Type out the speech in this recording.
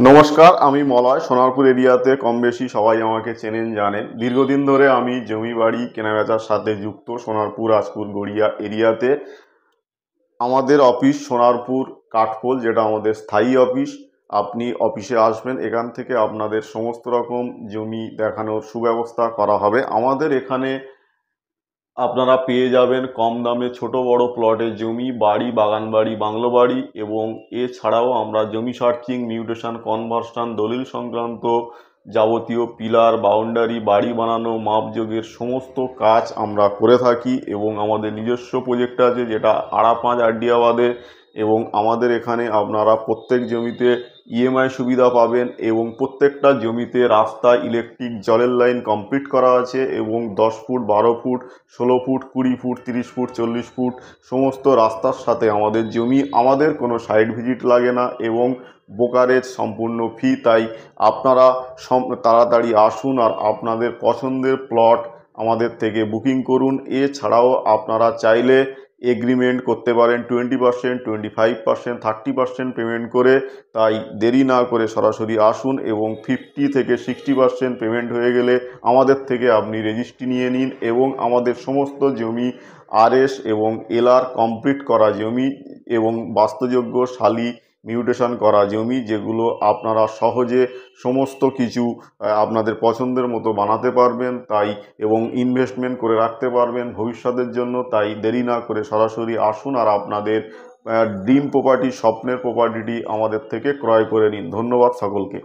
নমস্কার, আমি মলয়। সোনারপুর এরিয়াতে কম বেশি সবাই আমাকে চেনেন জানেন। দীর্ঘদিন ধরে আমি জমি বাড়ি কেনাবেচার সাথে যুক্ত সোনারপুর রাজপুর গড়িয়া এরিয়াতে। আমাদের অফিস সোনারপুর কাঠপোল, যেটা আমাদের স্থায়ী অফিস। আপনি অফিসে আসবেন, এখান থেকে আপনাদের সমস্ত রকম জমি দেখানোর সুব্যবস্থা করা হবে। আমাদের এখানে আপনারা পেয়ে যাবেন কম দামে ছোট বড় প্লটের জমি, বাড়ি, বাগান বাড়ি, বাংলো বাড়ি, এবং এছাড়াও আমরা জমি সার্চিং, মিউটেশন, কনভার্সন, দলিল সংক্রান্ত যাবতীয় পিলার, বাউন্ডারি, বাড়ি বানানো, মাপযোগের সমস্ত কাজ আমরা করে থাকি। এবং আমাদের নিজস্ব প্রজেক্ট আছে, যেটা আড়াপাঁচ আড্ডিয়াবাদে। এবং আমাদের এখানে আপনারা প্রত্যেক জমিতে ইএমআই সুবিধা পাবেন, এবং প্রত্যেকটা জমিতে রাস্তা, ইলেকট্রিক, জলের লাইন কমপ্লিট করা আছে। এবং 10 foot, 12 foot, 16 foot, 20 foot, 30 foot, 40 foot সমস্ত রাস্তার সাথে আমাদের জমি। আমাদের কোনো সাইট ভিজিট লাগে না এবং ব্রোকারেজ সম্পূর্ণ ফ্রি। তাই আপনারা তাড়াতাড়ি আসুন আর আপনাদের পছন্দের প্লট আমাদের থেকে বুকিং করুন। এছাড়াও আপনারা চাইলে এগ্রিমেন্ট করতে পারেন 20%, 25%, 30% পেমেন্ট করে। তাই দেরি না করে সরাসরি আসুন, এবং 50 থেকে 60% পেমেন্ট হয়ে গেলে আমাদের থেকে আপনি রেজিস্ট্রি নিয়ে নিন। এবং আমাদের সমস্ত জমি আরএস এবং এলআর কমপ্লিট করা জমি, এবং বাস্তুযোগ্য শালি মিউটেশন করা জমি, যেগুলো আপনারা সহজে সমস্ত কিছু আপনাদের পছন্দের মতো বানাতে পারবেন। তাই এবং ইনভেস্টমেন্ট করে রাখতে পারবেন ভবিষ্যতের জন্য। তাই দেরি না করে সরাসরি আসুন আর আপনাদের ড্রিম প্রপার্টি, স্বপ্নের প্রপার্টিটি আমাদের থেকে ক্রয় করে নিন। ধন্যবাদ সকলকে।